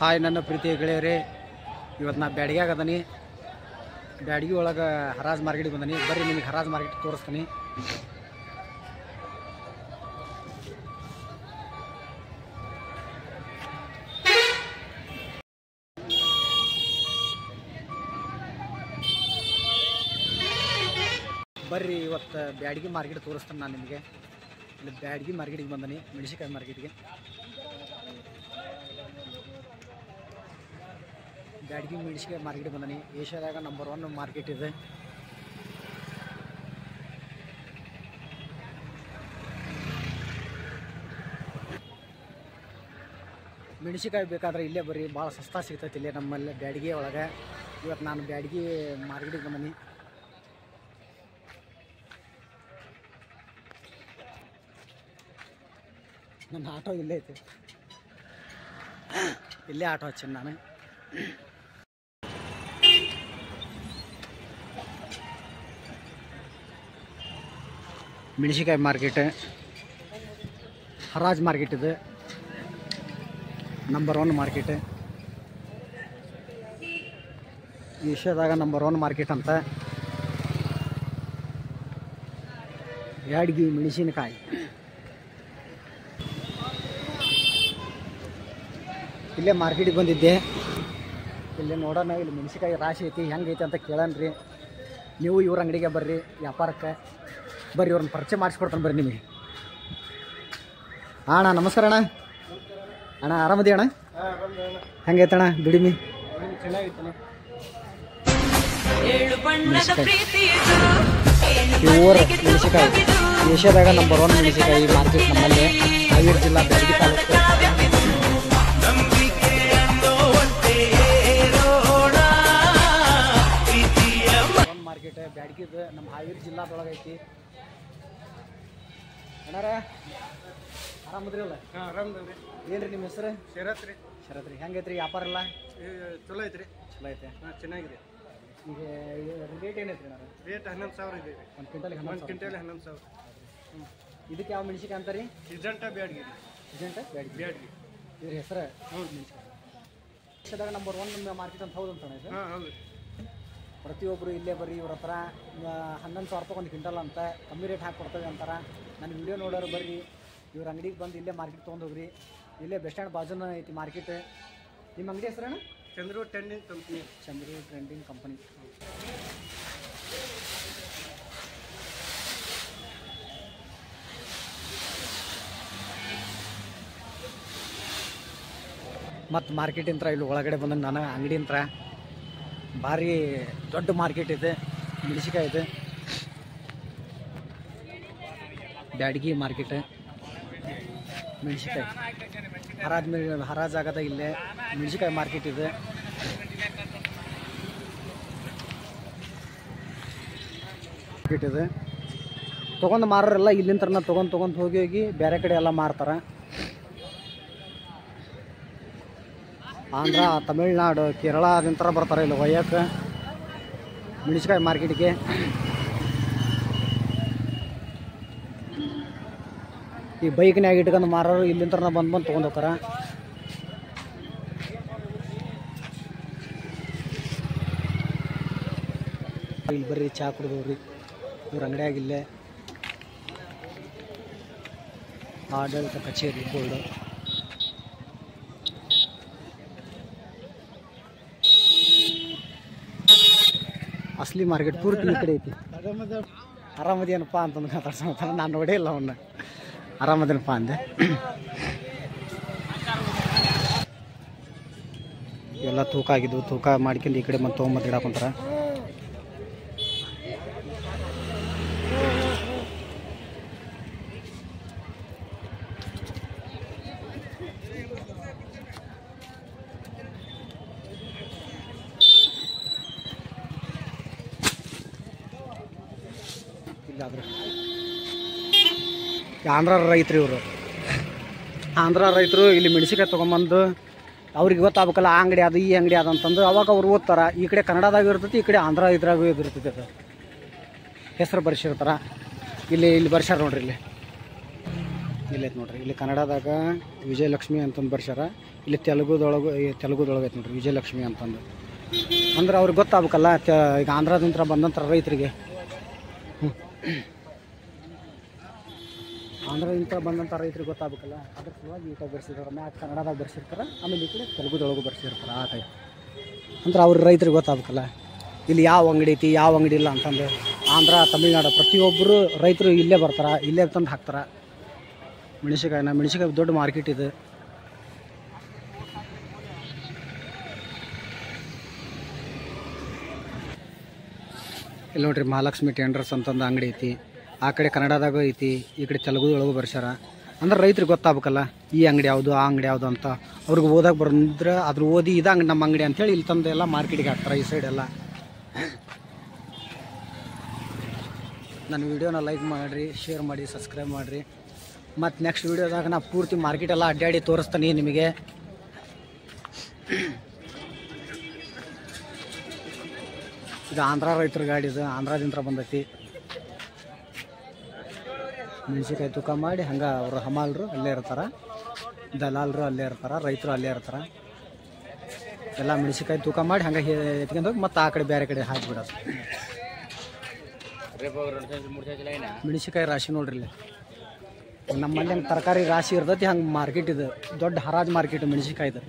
Hi ನನ್ನ ಪ್ರೀತಿಯ ಗೆಳೆಯರೇ, ಇವತ್ತು ನಾ ಬ್ಯಾಡಗ್ಯಾಗ ಅದನಿ. ಬ್ಯಾಡಗಿ ಒಳಗೆ ಹರಾಜ್ ಮಾರ್ಕೆಟಿಗೆ ಬಂದನಿ. ಬರ್ರಿ ನಿಮಗೆ ಹರಾಜ್ ಮಾರ್ಕೆಟ್ ತೋರಿಸ್ತೀನಿ. ಬರ್ರಿ ಇವತ್ತು ಬ್ಯಾಡಗಿ ಮಾರ್ಕೆಟ್ ತೋರಿಸ್ತಾನೆ ನಾನು ನಿಮಗೆ. ಇಲ್ಲಿ ಬ್ಯಾಡಗಿ ಮಾರ್ಕೆಟಿಗೆ ಬಂದನಿ, ಮೆಣಸಿನಕಾಯಿ ಮಾರ್ಕೆಟ್ಗೆ. ಬ್ಯಾಡಗಿ ಮೆಣಸಿನಕಾಯಿ ಮಾರ್ಕೆಟ್ಗೆ ಬಂದನಿ. ಏಷ್ಯಾದಾಗ ನಂಬರ್ 1 ಮಾರ್ಕೆಟ್ ಇದೆ. ಮೆಣಸಿನಕಾಯಿ ಬೇಕಾದ್ರೆ ಇಲ್ಲೇ ಬರ್ರಿ, ಭಾಳ ಸಸ್ತಾ ಸಿಗ್ತೈತಿ ಇಲ್ಲೇ ನಮ್ಮಲ್ಲಿ ಬ್ಯಾಡಗಿ ಒಳಗೆ. ಇವತ್ತು ನಾನು ಬ್ಯಾಡಗಿ ಮಾರ್ಕೆಟಿಗೆ ಬಂದನಿ. ನನ್ನ ಆಟೋ ಇಲ್ಲೇ ಐತೆ, ಇಲ್ಲೇ ಆಟೋ ಹಚ್ಚೀನಿ ನಾನು. ಮೆಣಸಿನಕಾಯಿ ಮಾರ್ಕೆಟ್ ಹರಾಜ್ ಮಾರ್ಕೆಟ್ ಇದೆ, ನಂಬರ್ 1 ಮಾರ್ಕೆಟ್. ಏಷ್ಯಾದಾಗ ನಂಬರ್ 1 ಮಾರ್ಕೆಟ್ ಅಂತ. ಬ್ಯಾಡಗಿ ಮೆಣಸಿನಕಾಯಿ ಇಲ್ಲೇ ಮಾರ್ಕೆಟಿಗೆ ಬಂದಿದ್ದೆ. ಇಲ್ಲೇ ನೋಡೋಣ, ಇಲ್ಲಿ ಮೆಣಸಿನಕಾಯಿ ರಾಶಿ ಐತಿ, ಹೆಂಗೈತಿ ಅಂತ ಕೇಳೋಣ್ರಿ. ನೀವು ಇವ್ರ ಅಂಗಡಿಗೆ ಬರ್ರಿ ವ್ಯಾಪಾರಕ್ಕೆ. ಬರ್ರಿ, ಇವ್ರನ್ನ ಪರಿಚಯ ಮಾಡಿಸ್ಕೊಡ್ತಾನೆ ಬರ್ರಿ ನಿಮಗೆ. ಅಣ್ಣ ನಮಸ್ಕಾರ ಅಣ್ಣ. ಅಣ್ಣ ಆರಾಮದಿ ಅಣ್ಣ? ಹೆಂಗೈತಣ್ಣ ದುಡಿಮೆ? ಪ್ಯೂರ್ ಮೆಣಸಿನಕಾಯಿ, ಏಷ್ಯಾದಾಗ ನಂಬರ್ 1 ಮೆಣಸಿನಕಾಯಿ ಮಾರ್ಕೆಟ್ ನಮ್ಮಲ್ಲಿ, ಹಾವೇರಿ ಜಿಲ್ಲಾ ಬ್ಯಾಡಗಿ ತಾಲೂಕು. ಮಾರ್ಕೆಟ್ ಬ್ಯಾಡಗಿದು ನಮ್ಮ ಹಾವೇರಿ ಜಿಲ್ಲಾದೊಳಗೆ ಐತಿ. ಅಣ್ಣಾರ ಆರಾಮದ್ರಿ ಅಲ್ಲ? ಹಾಂ ಆರಾಮದ್ರಿ. ಏನ್ರಿ ನಿಮ್ಮ ಹೆಸರು? ಶರತ್ ರೀ. ಶರತ್ ರೀ. ಹೆಂಗೈತ್ರಿ ವ್ಯಾಪಾರ ಎಲ್ಲ? ಚಲೋ ಐತ್ರಿ. ಚಲೋ ಐತೆ. ಹಾಂ ಚೆನ್ನಾಗಿದೆ. ಈಗ ರೇಟ್ ಏನೈತ್ರಿ ಅಣ್ಣ? ರೇಟ್ 11,000 ಇದೆ. ಒಂದು ಕ್ವಿಂಟಲ್ಗೆ 11,000. ಹ್ಞೂ. ಇದಕ್ಕೆ ಯಾವ ಮೆಣಸಿನಕಾಯಿ ಅಂತಾರೀ? ಸಿಜಂಟ ಬ್ಯಾಡಗಿ. ಸಿಜಂಟ ಬ್ಯಾಡಗಿ. ಬ್ಯಾಡಗಿ ಇದ್ರ ಹೆಸರು? ಹ್ಞೂ. ಮೆಣಸಿನಕಾಯಿ ದೇಶದಾಗ ನಂಬರ್ 1 ಮಾರ್ಕೆಟ್ ಅಂತ ಹೌದು ಅಂತಾನೆ ಇದು? ಹಾಂ ಹೌದು. ಪ್ರತಿಯೊಬ್ಬರು ಇಲ್ಲೇ ಬರ್ರಿ, ಇವ್ರ ಹತ್ರ 11,000 ರೂಪಾಯಿ ಒಂದು ಕ್ವಿಂಟಲ್ ಅಂತ ಕಮ್ಮಿ ರೇಟ್ ಹಾಕಿ ಕೊಡ್ತೇವೆ ಅಂತಾರೆ. ನನ್ನ ವಿಡಿಯೋ ನೋಡೋರು ಬರ್ರಿ, ಇವ್ರ ಅಂಗಡಿಗೆ ಬಂದು ಇಲ್ಲೇ ಮಾರ್ಕೆಟ್ ತೊಗೊಂಡೋಗ್ರಿ. ಇಲ್ಲೇ ಬಸ್ ಸ್ಟ್ಯಾಂಡ್ ಬಾಜುನ ಐತಿ ಮಾರ್ಕೆಟ್. ನಿಮ್ಮ ಅಂಗಡಿ ಹೆಸರೇನು? Chandru trending company. Chandru trending company. ಮತ್ತು ಮಾರ್ಕೆಟಿಂತ್ರ ಇಲ್ಲಿ ಒಳಗಡೆ ಬಂದ ನಾನು ಅಂಗಡಿಂತ್ರ ಭಾರಿ ದೊಡ್ಡ ಮಾರ್ಕೆಟ್ ಇದೆ. ಮೆಣಸಿನಕಾಯಿ ಇದೆ, ಬ್ಯಾಡಗಿ ಮಾರ್ಕೆಟ್. ಮೆಣಸಿನಕಾಯಿ ಹರಾಜಾಗದ ಇಲ್ಲೇ ಮೆಣಸಿನಕಾಯಿ ಮಾರ್ಕೆಟ್ ಇದೆ. ಮಾರ್ಕೆಟ್ ಇದೆ. ತೊಗೊಂಡು ಮಾರೋರೆಲ್ಲ ಇಲ್ಲಿಂದ ತೊಗೊಂಡು ಹೋಗಿ ಬೇರೆ ಕಡೆ ಎಲ್ಲ ಮಾರ್ತಾರೆ. ಆಂಧ್ರ, ತಮಿಳ್ನಾಡು, ಕೇರಳ ಅದಿಂತರ ಬರ್ತಾರೆ ಇಲ್ಲಿ ಒಯ್ಯಕ್ಕೆ ಮೆಣಸಿನಕಾಯಿ ಮಾರ್ಕೆಟ್ಗೆ. ಈ ಬೈಕ್ನ್ಯಾಗ ಇಟ್ಕೊಂಡು ಮಾರೋರು ಇಲ್ಲಿಂದ ಬಂದು ತೊಗೊಂಡು ಹೋಗ್ತಾರ. ಇಲ್ಲಿ ಬರ್ರಿ, ಚಹಾ ಕುಡಿದವ್ರಿ ಇವ್ರ ಅಂಗಡಿಯಾಗಿಲ್ಲೇ. ಆಡಳಿತ ಕಚೇರಿ ಬೋರ್ಡು. ಅಸಲಿ ಮಾರ್ಕೆಟ್ ಪೂರ್ತಿ ಈ ಕಡೆ ಐತಿ. ಆರಾಮದೇನಪ್ಪ ಅಂತಂದು ಮಾತಾಡ್ಸೋತಾನ. ನಾನು ನೋಡೇ ಇಲ್ಲ ಅವನ್ನ. ಆರಾಮದೇನಪ್ಪ ಅಂದೆ. ಎಲ್ಲ ತೂಕ ಆಗಿದ್ವು. ತೂಕ ಮಾಡ್ಕೊಂಡು ಈ ಕಡೆ ಮತ್ತೆ ತೊಗೊಂಬತ್ತು ಇಡಾಕೊಂತಾರ. ಇಲ್ಲಾದ್ರೆ ಆಂಧ್ರ ರೈತರು ಇವರು. ಆಂಧ್ರ ರೈತರು ಇಲ್ಲಿ ಮೆಣಸಿನಕಾಯಿ ತೊಗೊಂಬಂದು ಅವ್ರಿಗೆ ಗೊತ್ತಾಗಬೇಕಲ್ಲ, ಆ ಅಂಗಡಿ ಅದು ಈ ಅಂಗಡಿ ಅದು ಅಂತಂದು ಅವಾಗ ಅವ್ರು ಓದ್ತಾರೆ. ಈ ಕಡೆ ಕನ್ನಡದಾಗ ಇರ್ತೈತಿ, ಈ ಕಡೆ ಆಂಧ್ರ ಇದ್ರಾಗೂ ಇರ್ತೈತಿ. ಅದು ಹೆಸರು ಬರ್ಸಿರ್ತಾರೆ. ಇಲ್ಲಿ ಬರ್ಸ್ಯಾರ ನೋಡ್ರಿ. ಇಲ್ಲಿ ಇಲ್ಲೈತೆ ನೋಡ್ರಿ. ಇಲ್ಲಿ ಕನ್ನಡದಾಗ ವಿಜಯಲಕ್ಷ್ಮಿ ಅಂತಂದು ಬರ್ಸ್ಯಾರ. ಇಲ್ಲಿ ತೆಲುಗುದೊಳಗೆ ಐತೆ ನೋಡ್ರಿ ವಿಜಯಲಕ್ಷ್ಮಿ ಅಂತಂದು. ಅಂದ್ರೆ ಅವ್ರಿಗೆ ಗೊತ್ತಾಗಬೇಕಲ್ಲ, ಈಗ ಆಂಧ್ರದಿಂದ ಬಂದಂಥ ರೈತರಿಗೆ, ಆಂಧ್ರದಿಂದ ಬಂದಂಥ ರೈತರಿಗೆ ಗೊತ್ತಾಗಬೇಕಲ್ಲ, ಅದ್ರ ಸಲುವಾಗಿ ಈ ಟೈಪ್ ಬರ್ಸಿರ್ತಾರೆ. ಮ್ಯಾಟ್ ಕನ್ನಡದಾಗ ಬರ್ಸಿರ್ತಾರೆ, ಆಮೇಲೆ ಈ ಕಡೆ ತೆಲುಗುದೊಳಗೂ ಬರ್ಸಿರ್ತಾರೆ. ಆ ಟೈಪ್ ಅಂದ್ರೆ ಅವ್ರ ರೈತರಿಗೆ ಗೊತ್ತಾಗಬೇಕಲ್ಲ ಇಲ್ಲಿ ಯಾವ ಅಂಗಡಿ ಐತಿ ಯಾವ ಅಂಗಡಿ ಇಲ್ಲ ಅಂತಂದು. ಆಂಧ್ರ ತಮಿಳ್ನಾಡು ಪ್ರತಿಯೊಬ್ಬರು ರೈತರು ಇಲ್ಲೇ ಬರ್ತಾರೆ, ಇಲ್ಲೇ ತಂದು ಹಾಕ್ತಾರೆ ಮೆಣಸಿನಕಾಯಿ ದೊಡ್ಡ ಮಾರ್ಕೆಟ್ ಇದೆ. ಇಲ್ಲಿ ನೋಡ್ರಿ ಮಹಾಲಕ್ಷ್ಮಿ ಟೆಂಡರ್ಸ್ ಅಂತಂದು ಅಂಗಡಿ ಐತಿ. ಆ ಕಡೆ ಕನ್ನಡದಾಗ ಐತಿ, ಈ ಕಡೆ ತೆಲುಗುದೊಳಗೂ ಬರ್ಸ್ಯಾರ. ಅಂದ್ರೆ ರೈತರಿಗೆ ಗೊತ್ತಾಗಬೇಕಲ್ಲ ಈ ಅಂಗಡಿ ಯಾವುದು ಆ ಅಂಗಡಿ ಯಾವುದು ಅಂತ. ಅವ್ರಿಗೆ ಓದಕ್ಕೆ ಬಂದ್ರೆ ಅದ್ರ ಓದಿ ಇದು ಅಂಗಡಿ ನಮ್ಮ ಅಂಗಡಿ ಅಂತೇಳಿ ಇಲ್ಲಿ ತಂದು ಎಲ್ಲ ಮಾರ್ಕೆಟಿಗೆ ಹಾಕ್ತಾರೆ ಈ ಸೈಡ್ ಎಲ್ಲ. ನನ್ನ ವಿಡಿಯೋನ ಲೈಕ್ ಮಾಡಿರಿ, ಶೇರ್ ಮಾಡಿ, ಸಬ್ಸ್ಕ್ರೈಬ್ ಮಾಡಿರಿ. ಮತ್ತು ನೆಕ್ಸ್ಟ್ ವಿಡಿಯೋದಾಗ ನಾ ಪೂರ್ತಿ ಮಾರ್ಕೆಟೆಲ್ಲ ಅಡ್ಡಾಡಿ ತೋರಿಸ್ತಾನೆ ನಿಮಗೆ. ಇದು ಆಂಧ್ರ ರೈತರ ಗಾಡಿ, ಇದು ಆಂಧ್ರದಿಂದ ಬಂದೈತಿ. ಮೆಣಸಿನ್ಕಾಯಿ ತೂಕ ಮಾಡಿ ಹಂಗೆ ಅವರು ಹಮಾಲರು ಅಲ್ಲೇ ಇರ್ತಾರೆ, ದಲಾಲರು ಅಲ್ಲೇ ಇರ್ತಾರೆ, ರೈತರು ಅಲ್ಲೇ ಇರ್ತಾರೆ. ಎಲ್ಲ ಮೆಣಸಿನ್ಕಾಯಿ ತೂಕ ಮಾಡಿ ಹಂಗೆ ಎತ್ಕೊಂಡು ಹೋಗಿ ಮತ್ತು ಆ ಕಡೆ ಬೇರೆ ಕಡೆ ಹಾಕಿಬಿಡೋದು. ಮೆಣಸಿನ್ಕಾಯಿ ರಾಶಿ ನೋಡ್ರಿ ಇಲ್ಲಿ ನಮ್ಮಲ್ಲಿ ಹಂಗೆ ತರಕಾರಿ ರಾಶಿ ಇರ್ತೈತಿ, ಹಂಗೆ ಮಾರ್ಕೆಟ್ ಇದು ದೊಡ್ಡ ಹರಾಜು ಮಾರ್ಕೆಟ್ ಮೆಣಸಿನ್ಕಾಯ್ದು.